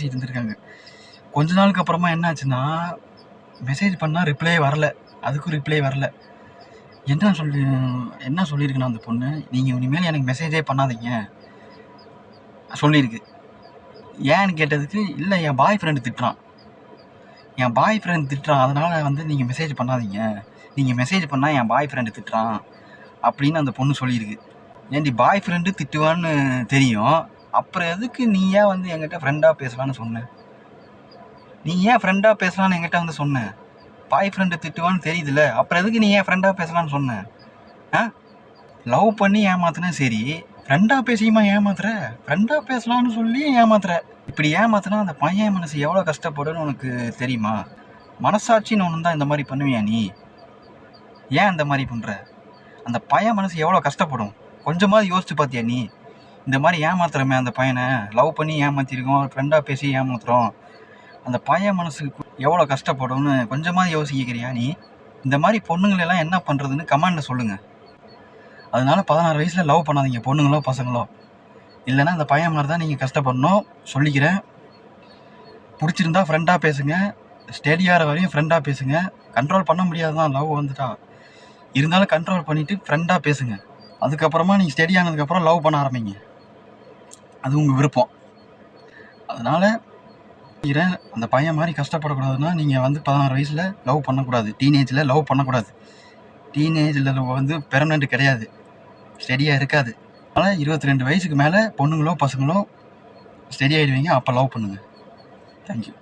பேசிகிட்டு இருந்திருக்காங்க. கொஞ்ச நாளுக்கு அப்புறமா என்ன ஆச்சுன்னா, மெசேஜ் பண்ணால் ரிப்ளை வரல, அதுக்கும் ரிப்ளை வரல. என்ன சொல்லியிருக்குன்னா அந்த பொண்ணு, நீங்கள் இனிமேல் எனக்கு மெசேஜே பண்ணாதீங்க சொல்லியிருக்கு. ஏன்னு கேட்டதுக்கு, இல்லை என் பாய் ஃப்ரெண்டு திட்டுறான், அதனால் வந்து நீங்கள் மெசேஜ் பண்ணாதீங்க, நீங்கள் மெசேஜ் பண்ணால் என் பாய் ஃப்ரெண்டு திட்டுறான் அப்படின்னு அந்த பொண்ணு சொல்லியிருக்கு. ஏன்டி பாய் ஃப்ரெண்டு திட்டுவான்னு தெரியும், அப்புறம் எதுக்கு நீ ஏன் வந்து என்கிட்ட ஃப்ரெண்டாக பேசலான்னு சொன்ன? நீ ஏன் ஃப்ரெண்டாக பேசலான்னு என்கிட்ட வந்து சொன்ன? பாய் ஃப்ரெண்டு திட்டுவான்னு தெரியுதுல்ல, அப்புறம் எதுக்கு நீ ஏன் ஃப்ரெண்டாக பேசலான்னு சொன்ன? லவ் பண்ணி ஏமாத்துனா சரி, ஃப்ரெண்டாக பேசியுமா ஏமாத்துற? ஃப்ரெண்டாக பேசலான்னு சொல்லி ஏமாத்துற. இப்படி ஏமாத்துனா அந்த பையன் மனசு எவ்வளோ கஷ்டப்படுன்னு உனக்கு தெரியுமா? மனசாட்சின்னு ஒன்று தான் இந்த மாதிரி பண்ணுவியா நீ? ஏன் இந்த மாதிரி பண்ணுற? அந்த பையன் மனசு எவ்வளோ கஷ்டப்படும் கொஞ்சமாவது யோசிச்சு பார்த்தியா நீ? இந்த மாதிரி ஏமாத்துறமே அந்த பையனை, லவ் பண்ணி ஏமாற்றிருக்கோம், ஃப்ரெண்டாக பேசி ஏமாத்துறோம், அந்த பையன் மனசுக்கு எவ்வளோ கஷ்டப்படும்னு கொஞ்சமாவது யோசிக்கிறியா நீ? இந்த மாதிரி பொண்ணுங்களெல்லாம் என்ன பண்ணுறதுன்னு கமெண்டில் சொல்லுங்கள். அதனால 16 வயசில் லவ் பண்ணாதீங்க, பொண்ணுங்களோ பசங்களோ. இல்லைன்னா அந்த பையன் மாதிரி தான் நீங்கள் கஷ்டப்படணும் சொல்லிக்கிறேன். பிடிச்சிருந்தா ஃப்ரெண்டாக பேசுங்க, ஸ்டெடியாகிற வரையும் ஃப்ரெண்டாக பேசுங்க. கண்ட்ரோல் பண்ண முடியாது தான் லவ் வந்துட்டா, இருந்தாலும் கண்ட்ரோல் பண்ணிவிட்டு ஃப்ரெண்டாக பேசுங்க. அதுக்கப்புறமா நீங்கள் ஸ்டெடி ஆனதுக்கப்புறம் லவ் பண்ண ஆரம்பிங்க, அது உங்கள் விருப்பம். அதனால் அந்த பையன் மாதிரி கஷ்டப்படக்கூடாதுன்னா நீங்கள் வந்து 16 வயசில் லவ் பண்ணக்கூடாது, டீனேஜில் லவ் பண்ணக்கூடாது. டீனேஜில் லவ் வந்து பெர்மனெண்ட் கிடையாது, ஸ்டெடியாக இருக்காது. அதனால் 22 வயசுக்கு மேலே பொண்ணுங்களோ பசங்களோ ஸ்டெடி ஆகிடுவீங்க, அப்போ லவ் பண்ணுங்கள். தேங்க்யூ.